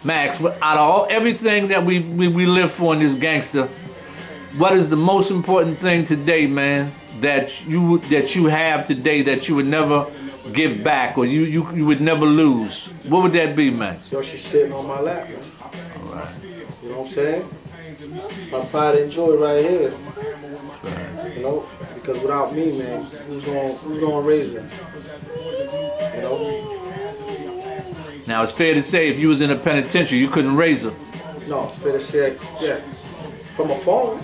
Max, out of everything that we live for in this gangster, what is the most important thing today, man, that you have today that you would never give back or you would never lose? What would that be, man? Yo, she's sitting on my lap, man. All right. You know what I'm saying? My pride and joy right here. You know, because without me, man, who's gonna raise her? You know. Now it's fair to say if you was in a penitentiary, you couldn't raise her. No, it's fair to say, yeah, from a phone.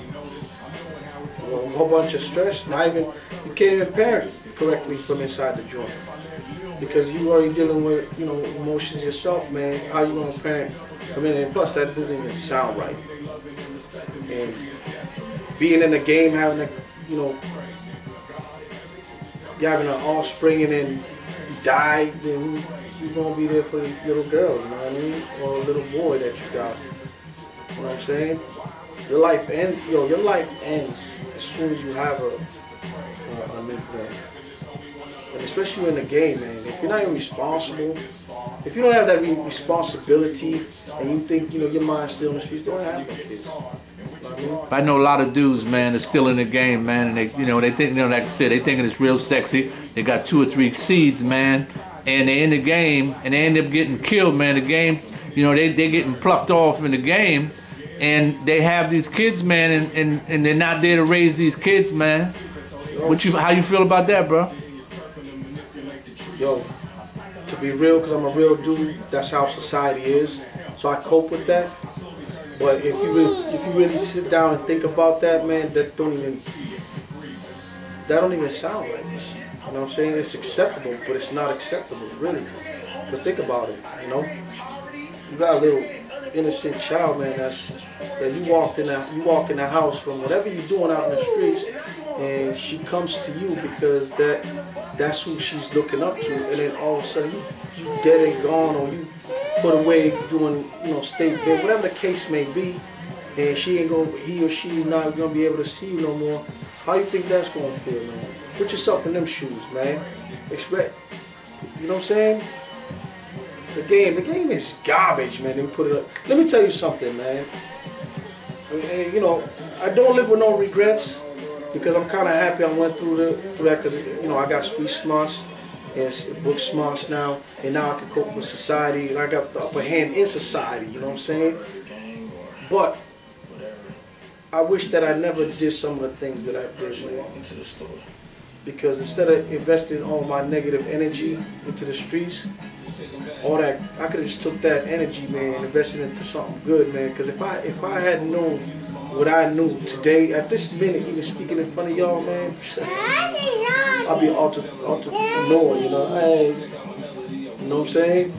A whole bunch of stress. Not even you can't even parent correctly from inside the joint because you already dealing with emotions yourself, man. How you gonna parent? I mean, and plus that doesn't even sound right. And being in the game, having a you having an offspring and then you die, then who's gonna be there for the little girl? You know what I mean? Or a little boy that you got. You know what I'm saying? Your life ends. Your life ends as soon as you have a new friend. And especially in the game, man. If you're not even responsible, if you don't have that responsibility, and you think your mind's still in the streets, don't have no kids. I know a lot of dudes, man, that's still in the game, man, and they think, like I said, they thinking it's real sexy. They got 2 or 3 seeds, man, and they in the game, and they end up getting killed, man. The game, they getting plucked off in the game. And they have these kids, man, and they're not there to raise these kids, man. How you feel about that, bro? Yo, to be real, because I'm a real dude, that's how society is. So I cope with that. But if you really sit down and think about that, man, that don't even sound right, man. You know what I'm saying? It's acceptable, but it's not acceptable, really. Because think about it, you got a little innocent child, man, that you walk in the house from whatever you're doing out in the streets, and she comes to you because that's who she's looking up to, and then all of a sudden you dead and gone, or you put away doing state bid, whatever the case may be, and he or she is not gonna be able to see you no more. How you think that's gonna feel, man? Put yourself in them shoes, man. Expect, you know what I'm saying? The game is garbage, man. They put it up. Let me tell you something, man. I don't live with no regrets because I'm kind of happy I went through that because I got street smarts and book smarts now, and now I can cope with society, and I got the upper hand in society. You know what I'm saying? But I wish that I never did some of the things that I did, man. Because instead of investing all my negative energy into the streets, all that, I could have just took that energy, man, and invested into something good, man. Because if I had known what I knew today, at this minute, even speaking in front of y'all, man, I'll be entrepreneur, you know what I'm saying?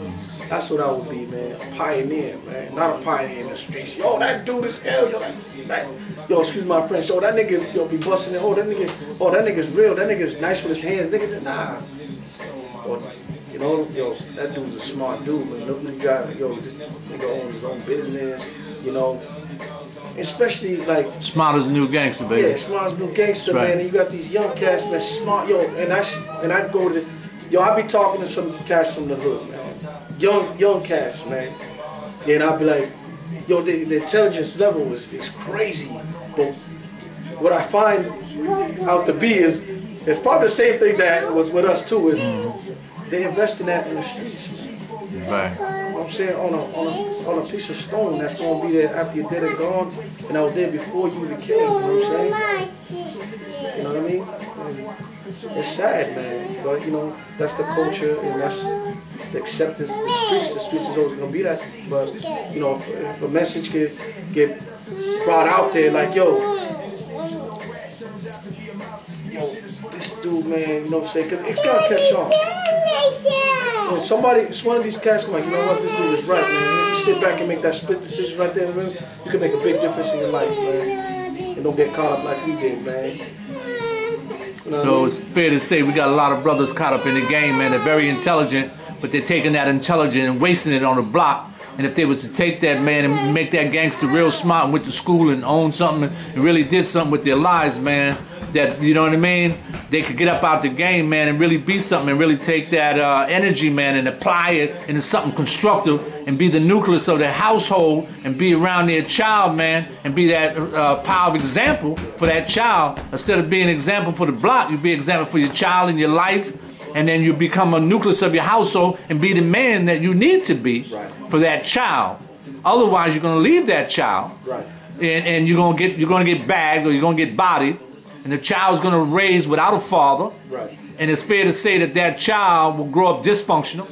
That's what I would be, man. A pioneer, man. Not a pioneer in the streets. Yo, that dude is hell. Yo, excuse my French. Yo, that nigga, be busting it. Oh, that nigga's real. That nigga's nice with his hands. Nigga, nah. Or, that dude's a smart dude. But look, this nigga owns his own business, Especially like smart as a new gangster, baby. Yeah, smart as a new gangster, man. And you got these young cats, man, smart, and I go to, I be talking to some cats from the hood, man. Young cats, man. And I'll be like, the intelligence level is crazy. But what I find out to be is it's probably the same thing that was with us too. Is they invest in that in the streets, man. Right. You know what I'm saying? On a piece of stone that's gonna be there after you're dead and gone, and I was there before you even came. You know what I'm saying? You know what I mean? And it's sad, man. But that's the culture, and that's the acceptance. The streets is always gonna be that. But if a message could get brought out there, like this dude, man, you know what I'm saying? Cause it's gonna catch on. When one of these cats come like, you know what, this dude is right, man. And if you sit back and make that split decision right there in the room, you can make a big difference in your life, man. And don't get caught up like we did, man. So it's fair to say we got a lot of brothers caught up in the game, man. They're very intelligent, but they're taking that intelligence and wasting it on the block And if they was to take that, man, and make that gangster real smart and went to school and owned something and really did something with their lives, man, that, you know what I mean, they could get up out the game, man, and really be something and really take that energy, man, and apply it into something constructive and be the nucleus of their household and be around their child, man, and be that power of example for that child. Instead of being an example for the block, you be an example for your child and your life. And then you become a nucleus of your household and be the man that you need to be for that child. Otherwise, you're gonna leave that child, and you're gonna get bagged or you're gonna get bodied, and the child's gonna raise without a father. And it's fair to say that that child will grow up dysfunctional,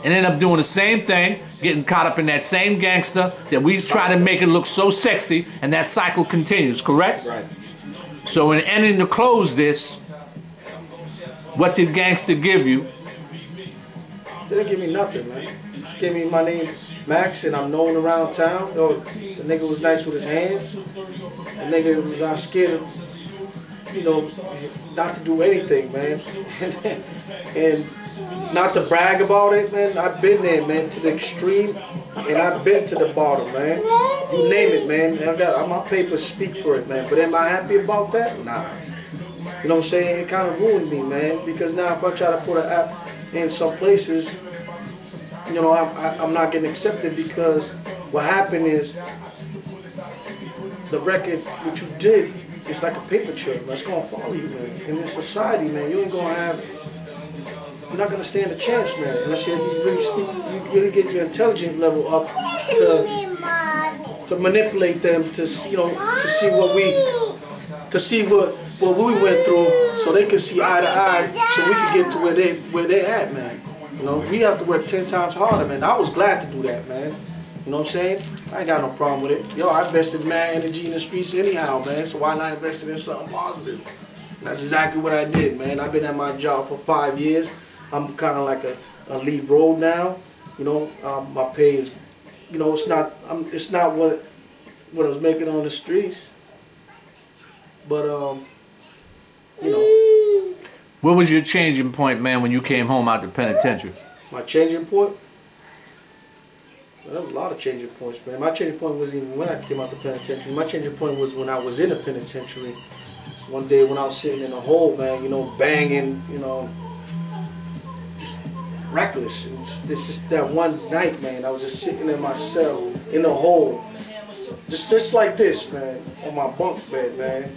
and end up doing the same thing, getting caught up in that same gangster that we try to make it look so sexy, and that cycle continues. Correct? So, in ending to close this. What did Gangsta give you? They didn't give me nothing, man. Just gave me my name, Max, and I'm known around town. Yo, the nigga was nice with his hands. The nigga was not scared of, you know, not to do anything, man. And not to brag about it, man. I've been there, man, to the extreme, and I've been to the bottom, man. You name it, man. I got my papers speak for it, man. But am I happy about that? Nah. You know what I'm saying? It kind of ruined me, man, because now if I try to put an app in some places, you know, I'm not getting accepted because what happened is the record, what you did, it's like a paper trail, man. It's going to follow you, man. In this society, man, you ain't going to have, you're not going to stand a chance, man. Unless you really speak, you really get your intelligence level up to manipulate them, to, you know, to see what we went through, so they can see eye to eye, so we can get to where they at, man. You know, we have to work 10 times harder, man. I was glad to do that, man. You know what I'm saying? I ain't got no problem with it. Yo, I invested mad energy in the streets anyhow, man. So why not invest in something positive? That's exactly what I did, man. I've been at my job for 5 years. I'm kind of like a lead role now. You know, my pay is, you know, it's not what I was making on the streets. But you know. What was your changing point, man, when you came home out the penitentiary? My changing point? Well, there was a lot of changing points, man. My changing point wasn't even when I came out the penitentiary. My changing point was when I was in the penitentiary. One day when I was sitting in a hole, man, you know, banging, you know, just reckless. This is that one night, man, I was just sitting in my cell, in the hole, just like this, man, on my bunk bed, man.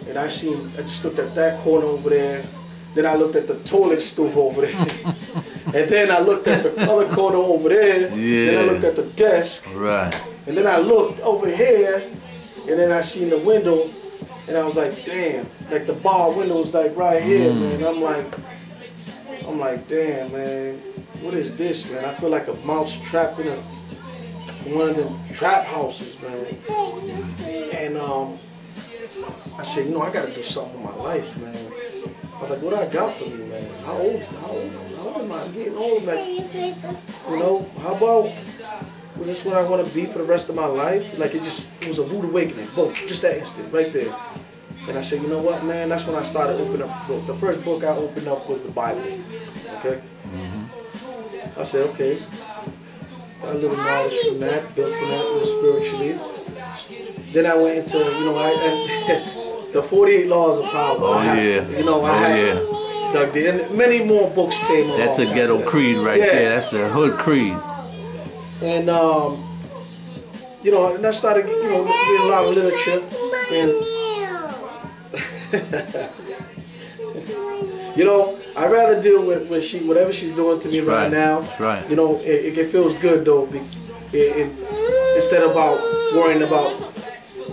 And I just looked at that corner over there. Then I looked at the toilet stool over there. And then I looked at the other corner over there. Yeah. Then I looked at the desk. Right. And then I looked over here. And then I seen the window. And I was like, damn. Like the bar window was like right here, man. I'm like, damn, man. What is this, man? I feel like a mouse trapped in one of them trap houses, man. And I said, you know, I gotta do something with my life, man. I was like, what I got for me, man? How old am I? I'm getting old, like, you know, how about, was this what I want to be for the rest of my life? Like, it was a rude awakening, boom, just that instant, right there. And I said, you know what, man, that's when I started opening up the book. The first book I opened up was the Bible, okay? I said, okay, got a little knowledge from that, built from that, a little spiritually. Then I went into, you know, the 48 Laws of Power. You know, I had dug in. And many more books came along. That's a ghetto creed right there. That's the hood creed. And, you know, and I started, you know, reading a lot of literature. And, you know, I'd rather deal with whatever she's doing to me right now. That's right. You know, it feels good, though, instead of worrying about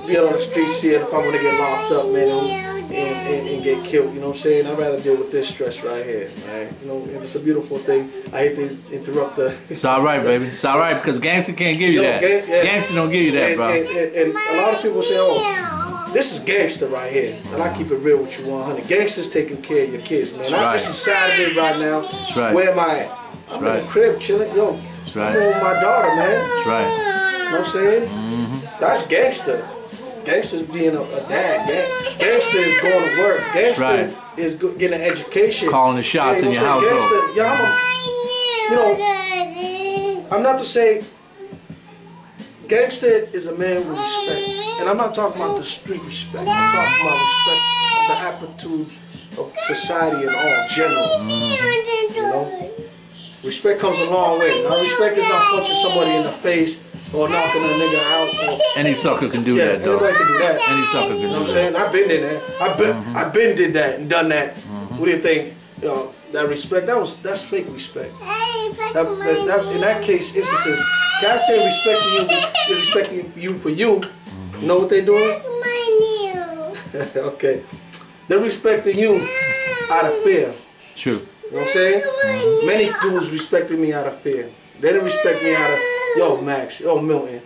being on the street, seeing if I'm going to get locked up, man, and get killed, you know what I'm saying? I'd rather deal with this stress right here, right? You know, and it's a beautiful thing. I hate to interrupt the... It's all right, baby. It's all right, because Gangsta can't give you that. Gangsta don't give you that, bro. And a lot of people say, oh, this is Gangsta right here. And I keep it real with you 100. Gangsta's taking care of your kids, man. This is Saturday right now. That's right. Where am I at? I'm in the crib chilling. Yo, that's right. I'm with my daughter, man. That's right. You know what I'm saying? That's Gangsta. Gangsta's being a dad. Gangsta is going to work. Gangsta is getting an education. Calling the shots in your household. Gangsta, I'm not to say Gangsta is a man with respect, and I'm not talking about the street respect. I'm talking about respect of the attitude of society in all general. You know, respect comes a long way. Now, respect is not punching somebody in the face or knocking a nigga out. Or, any sucker can do that, though. Anybody can do that. Any sucker can do that. You know what I'm saying? I've been in there. I've been did that and done that. What do you think? You know, that respect, that's fake respect. In that case, instances, God say respecting you for you. You know what they're doing? Okay. They're respecting you out of fear. True. You know what I'm saying? Many dudes respected me out of fear. They didn't respect me out of, yo, Max, yo, Milton.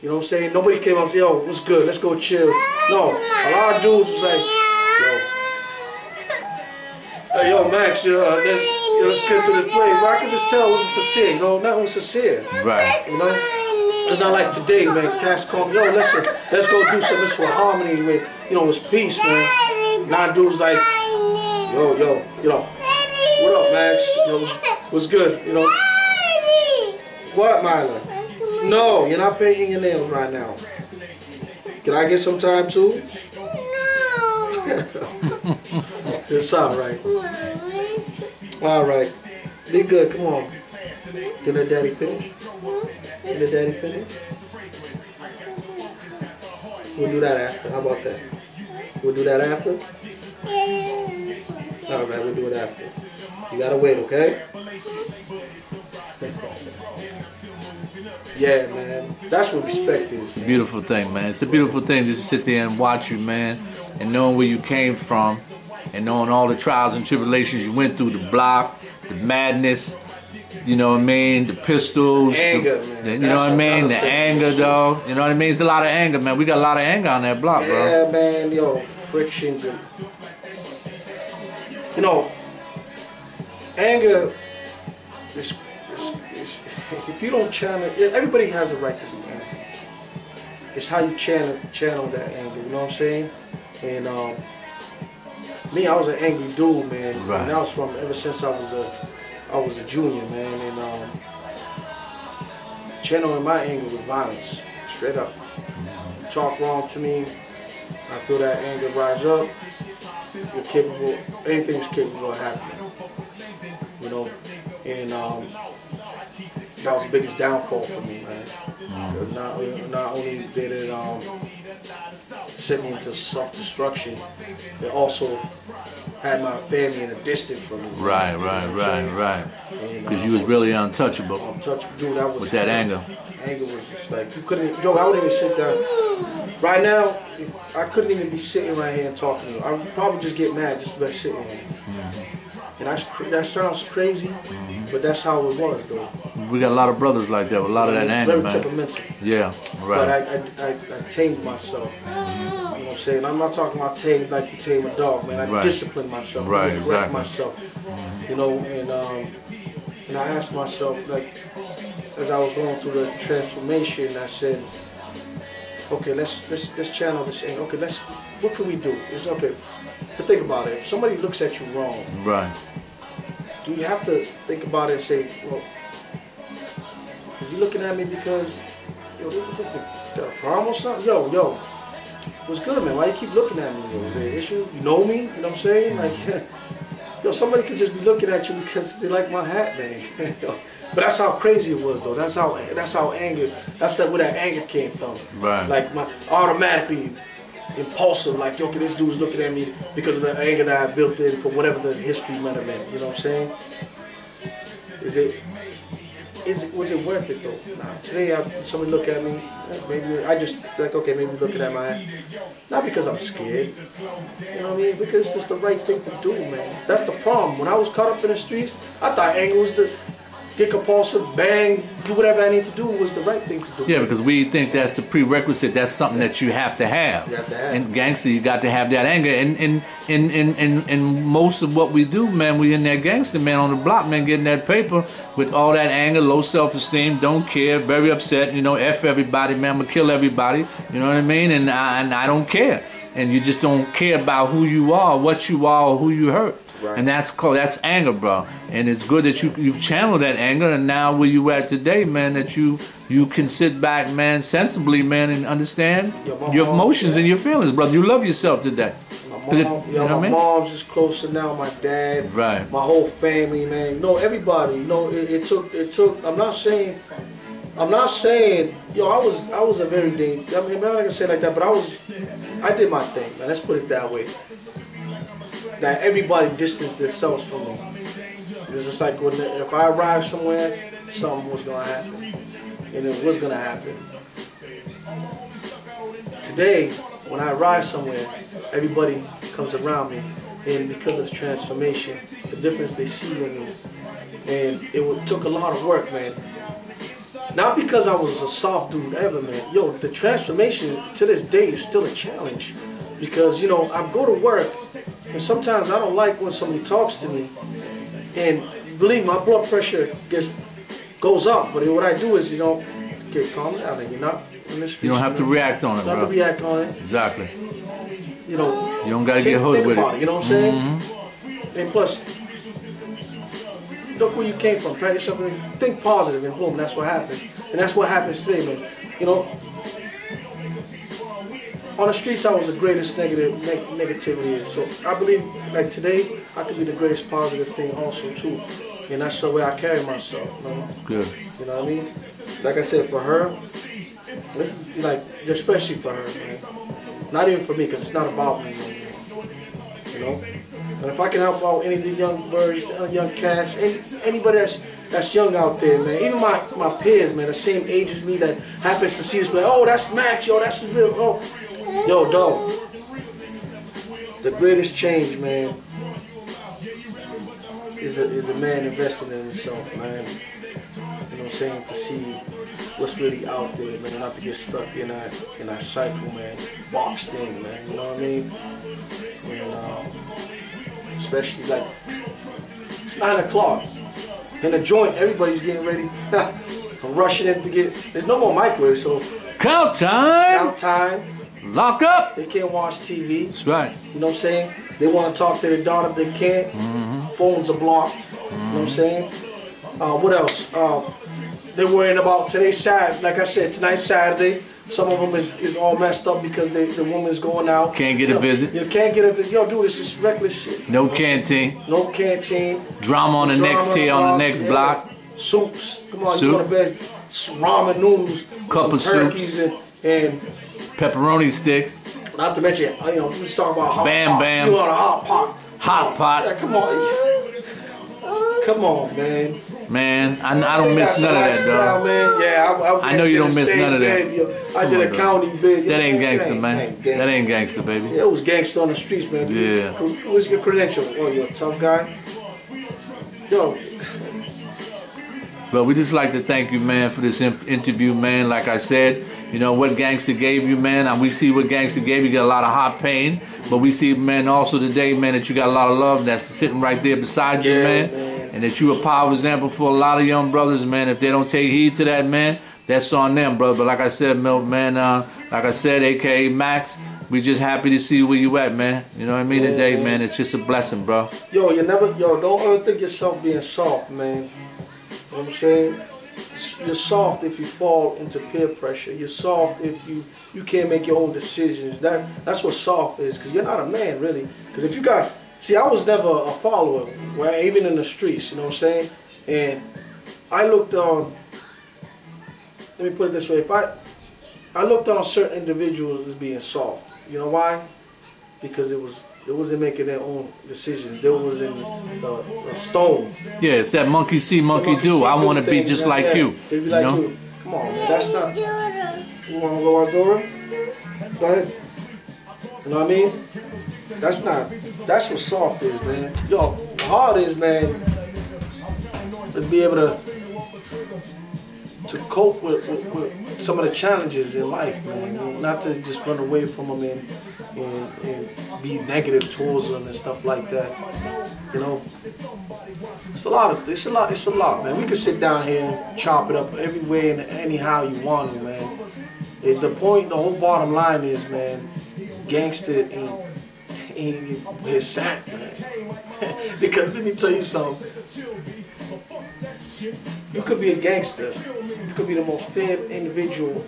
You know what I'm saying? Nobody came up and said, yo, what's good? Let's go chill. No. A lot of dudes was like, hey, yo, Max, let's get to this place. But I can just tell it was sincere. You know, nothing was sincere. Right. You know? It's not like today, man. Cash called me, yo, let's go do something with harmony with, you know, it's peace, man. Now dudes like, yo, you know, what up, Max? You know, what's good? You know, what, Myla? No, you're not painting your nails right now. Can I get some time too? It's alright. Alright. Be good, come on. Can the daddy finish? Can the daddy finish? We'll do that after. How about that? We'll do that after? Alright, we'll do it after. You gotta wait, okay? Yeah, man. That's what respect is. It's a beautiful thing, man. It's a beautiful thing just to sit there and watch you, man. And knowing where you came from. And knowing all the trials and tribulations you went through. The block, the madness. You know what I mean? The pistols. The anger, man. You know what I mean? The anger, though. You know what I mean? It's a lot of anger, man. We got a lot of anger on that block, bro. Yeah, man. Yo, friction. You know, anger is if you don't channel, everybody has a right to be angry. It's how you channel that anger. You know what I'm saying? And me, I was an angry dude, man. Right. And that was from ever since I was a junior, man. And channeling my anger was violence, straight up. Talk wrong to me, I feel that anger rise up. You're capable. Anything's capable of happening. You know, and that was the biggest downfall for me, man. Because not only did it sent me into self-destruction, it also had my family in a distance from me. Right. Because you was really untouchable. Untouchable, dude. That was with that anger. Anger was just like you couldn't. Joe, I wouldn't even sit down. Right now, I couldn't even be sitting right here and talking to you. I would probably just get mad just by sitting here. And that sounds crazy, but that's how it was, though. We got a lot of brothers like that, with a lot of that anger, man. Very temperamental. Yeah, right. But I tamed myself. You know what I'm saying? I'm not talking about tamed like you tame a dog, man. I disciplined myself. Right, I correct myself. You know, and I asked myself, like, as I was going through the transformation, I said, okay, let's channel this anger. Okay, what can we do? It's okay. But think about it. If somebody looks at you wrong, right, do you have to think about it and say, well, is he looking at me because, yo, this got a problem or something? Yo, what's good, man? Why you keep looking at me? Yo, is there an issue? You know me? You know what I'm saying? Like, yo, somebody could just be looking at you because they like my hat, man. But that's how crazy it was, though. That's how anger. That's where that anger came from. Right. Like automatically impulsive. Like, yo, this dude's looking at me because of the anger that I built in from whatever the history might have been. You know what I'm saying? Was it worth it though? Nah, today somebody look at me, maybe I just like, okay, maybe looking at my hand. Not because I'm scared, you know what I mean? Because it's the right thing to do, man. That's the problem. When I was caught up in the streets, I thought anger was the get compulsive, bang, do whatever I need to do was the right thing to do. Yeah, because we think that's the prerequisite. That's something that you have to have. You have to have. And gangster, you got to have that anger. And most of what we do, man, we in that gangster, man, on the block, man, getting that paper with all that anger, low self-esteem, don't care, very upset, you know, F everybody, man, I'm gonna kill everybody, you know what I mean? And I don't care. And you just don't care about who you are, what you are, or who you hurt. Right. And that's anger, bro. And it's good that you've channeled that anger, and now where you at today, man, that you can sit back, man, sensibly, man, and understand your emotions and your feelings, brother. You love yourself today. My mom's is closer now. My dad, right. My whole family, man. You know, everybody. You know, it took. I'm not saying. Yo, I was a very dangerous. I mean, I'm not gonna say it like that, but I did my thing, man. Let's put it that way. That everybody distanced themselves from me. It's just like if I arrived somewhere, something was gonna happen, and it was gonna happen. Today, when I arrive somewhere, everybody comes around me, and because of the transformation, the difference they see in me, and it took a lot of work, man. Not because I was a soft dude ever, man. Yo, the transformation to this day is still a challenge, because you know I go to work, and sometimes I don't like when somebody talks to me, and believe me, my blood pressure goes up. But what I do is, you know, get calm down, and you're not. You don't have to react on it, bro. You don't have to react on it. Exactly. You know, you don't gotta get hood with it. You know what I'm saying? And plus, look where you came from. Practice something. Think positive, and boom, that's what happened. And that's what happens today, man. You know, on the streets, I was the greatest negativity is. So I believe, like today, I could be the greatest positive thing also too. And that's the way I carry myself. You know? Good. You know what I mean? Like I said, for her. It's like, especially for her, man. Not even for me, because it's not about me, man. You know? And if I can help out any of the young birds, young cats, anybody that's young out there, man. Even my peers, man, the same age as me that happens to see this, like, oh, that's Max, yo, that's the real, oh. Yo, dog. The greatest change, man, is a man investing in himself, man. You know what I'm saying? To see what's really out there, man, not to get stuck in that cycle, man, boxed in, man, you know what I mean? And especially like, it's 9 o'clock, in the joint, everybody's getting ready, I'm rushing in to get, there's no more microwave, so. Count time! Count time. Lock up! They can't watch TV. That's right. You know what I'm saying? They want to talk to their daughter, they can't. Phones are blocked, you know what I'm saying? What else? They're worrying about today's Saturday. Like I said, tonight's Saturday. Some of them is all messed up because the woman's going out. Can't get a visit. You can't get a visit. Yo, dude, this is reckless shit. No canteen. No canteen. Drama on the next tier, on the next block. Soups. Come on, you go to bed. Ramen noodles. Couple turkeys and pepperoni sticks. Not to mention, you know, we was talking about hot Bam pot. Bam. You want a hot pot. Hot pot. Yeah, come on. Come on, man. Man, I don't miss none of that, dog. Man. Yeah, I know you don't miss none of that. I did a county bid. That ain't gangster, man. That ain't gangster, baby. Yeah, it was gangster on the streets, man. Yeah. What's your credential? Oh, you're a tough guy? Yo. But we just like to thank you, man, for this interview, man. Like I said, you know, what Gangsta gave you, man. And we see what Gangsta gave you. You got a lot of hot pain. But we see, man, also today, man, that you got a lot of love that's sitting right there beside you, man. And that you a powerful example for a lot of young brothers, man. If they don't take heed to that, man, that's on them, brother. But like I said, man, like I said, a.k.a. Max, we just happy to see where you at, man. You know what I mean? Today, man, it's just a blessing, bro. Yo, don't ever think yourself being soft, man. You know what I'm saying? You're soft if you fall into peer pressure. You're soft if you can't make your own decisions. That's what soft is, because you're not a man, really. Because if you got... See, I was never a follower, right? Even in the streets, you know what I'm saying? And I looked on... Let me put it this way. I looked on certain individuals as being soft. You know why? Because they wasn't making their own decisions. They was in a stone. Yeah, it's that monkey see, monkey do. I want to be just like you. Just be like you. Come on, man. That's not... You want to go out, Dora? Go ahead. You know what I mean? That's what soft is, man. Yo, hard is, man, is be able to cope with some of the challenges in life, man. Not to just run away from them and be negative towards them and stuff like that. You know, it's a lot, man. We could sit down here and chop it up every way and anyhow you want it, man. The whole bottom line is, man, Gangsta ain't his sack, man. Because let me tell you something. You could be a gangster. You could be the most feared individual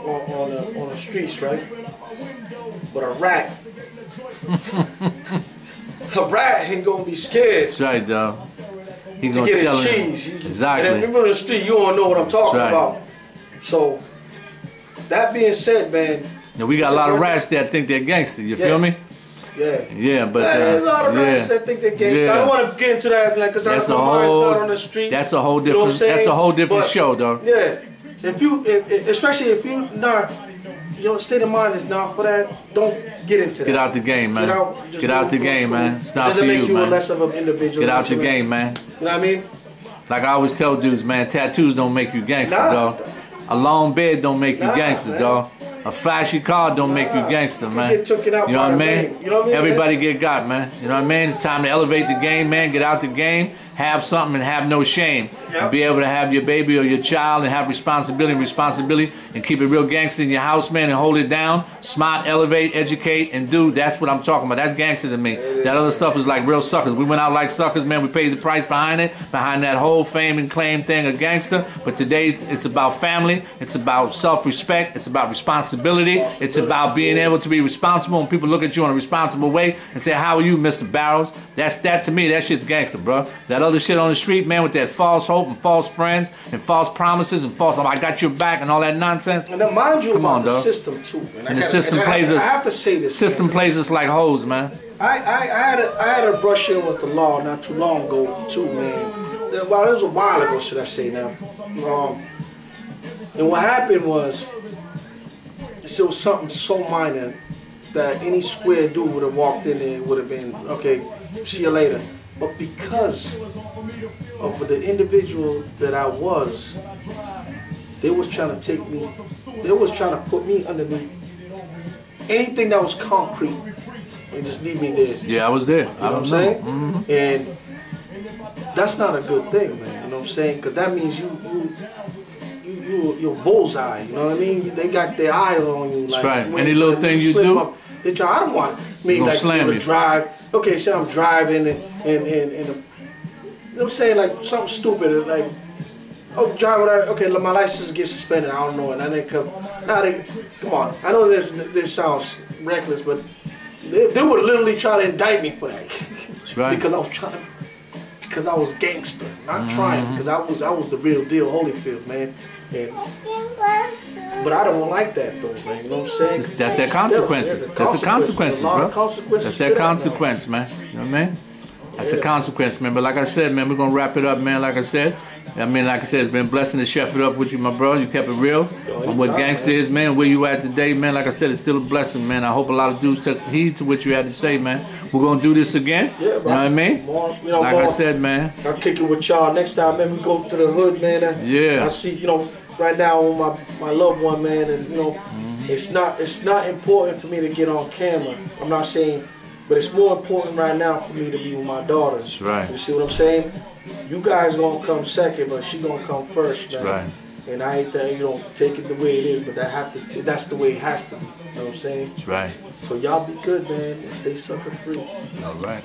on the streets, right? But a rat ain't gonna be scared. That's right, dog. He to gonna get tell his him. cheese. Exactly. And if you're on the street, you don't know what I'm talking about. So, that being said, man. Now, we got a lot of rats that think they're gangster. You feel me? Yeah. Yeah, but there's a lot of rats that think they're gangster. I don't want to get into that, like, because my mind's not on the street. That's a whole different. That's a whole different show, though. Yeah. Especially if you not, your state of mind is not for that. Don't get into that. Get out the game, man. Get out the game, man. It's not for you, man. Doesn't make you less of an individual. Get out the game, man. You know what I mean? Like I always tell dudes, man, tattoos don't make you gangster, dog. A long bed don't make you gangster, dog. A flashy car don't make you gangster, man. Get taken out, you know what I mean? You know what I mean? Everybody get got, man. You know what I mean? It's time to elevate the game, man. Get out the game, have something, and have no shame. And be able to have your baby or your child and have responsibility, and keep it real gangster in your house, man, and hold it down. Smart, elevate, educate, and do. That's what I'm talking about. That's gangster to me. That other stuff is like real suckers. We went out like suckers, man. We paid the price behind it, behind that whole fame and claim thing of gangster. But today, it's about family. It's about self-respect. It's about responsibility. It's about being able to be responsible when people look at you in a responsible way and say, how are you, Mr. Barrows? That to me, that shit's gangster, bro. That other shit on the street, man, with that false hope and false friends and false promises and false, I got your back and all that nonsense. And then mind you about the system too, man. And the system plays us. I have to say this. System plays us like hoes, man. I had a brush in with the law not too long ago too, man. Well, it was a while ago, should I say now? And what happened was, it was something so minor that any square dude would have walked in there, would have been, okay, see you later. But because of the individual that I was, they was trying to take me, they was trying to put me underneath anything that was concrete and just leave me there. Yeah, I was there. You know what I'm saying? Mm-hmm. And that's not a good thing, man. You know what I'm saying? Because that means you're bullseye. You know what I mean? They got their eye on you. Like, that's right. Any little thing you do, they try. I don't want me like to drive. Okay, so I'm driving and you know what I'm saying, like something stupid, like driving. Okay, my license gets suspended. I don't know, and then they come. Now they come on. I know this sounds reckless, but they would literally try to indict me for that. That's right. Because I was trying. Because I was gangster, not trying. Because I was the real deal, Holyfield, man. But I don't like that though, man. You know what I'm saying? That's their consequences. That's the consequences, bro. That's their consequence, man. You know what I mean? That's the consequence, man. But like I said, man, we're gonna wrap it up, man. Like I said, it's been a blessing to chef it up with you, my bro. You kept it real. And what gangster is, man, where you at today, man. Like I said, it's still a blessing, man. I hope a lot of dudes took heed to what you had to say, man. We're gonna do this again. Yeah, bro. You know what I mean? Like I said, man. I'll kick it with y'all next time, man. We go to the hood, man. I see, you know, right now with my loved one, man, and you know, it's not important for me to get on camera. I'm not saying, but it's more important right now for me to be with my daughter. That's right. You see what I'm saying? You guys gonna come second, but she gonna come first, man. That's right. And I hate that you don't take it the way it is, but that's the way it has to be. You know what I'm saying? That's right. So y'all be good, man, and stay sucker free. All right.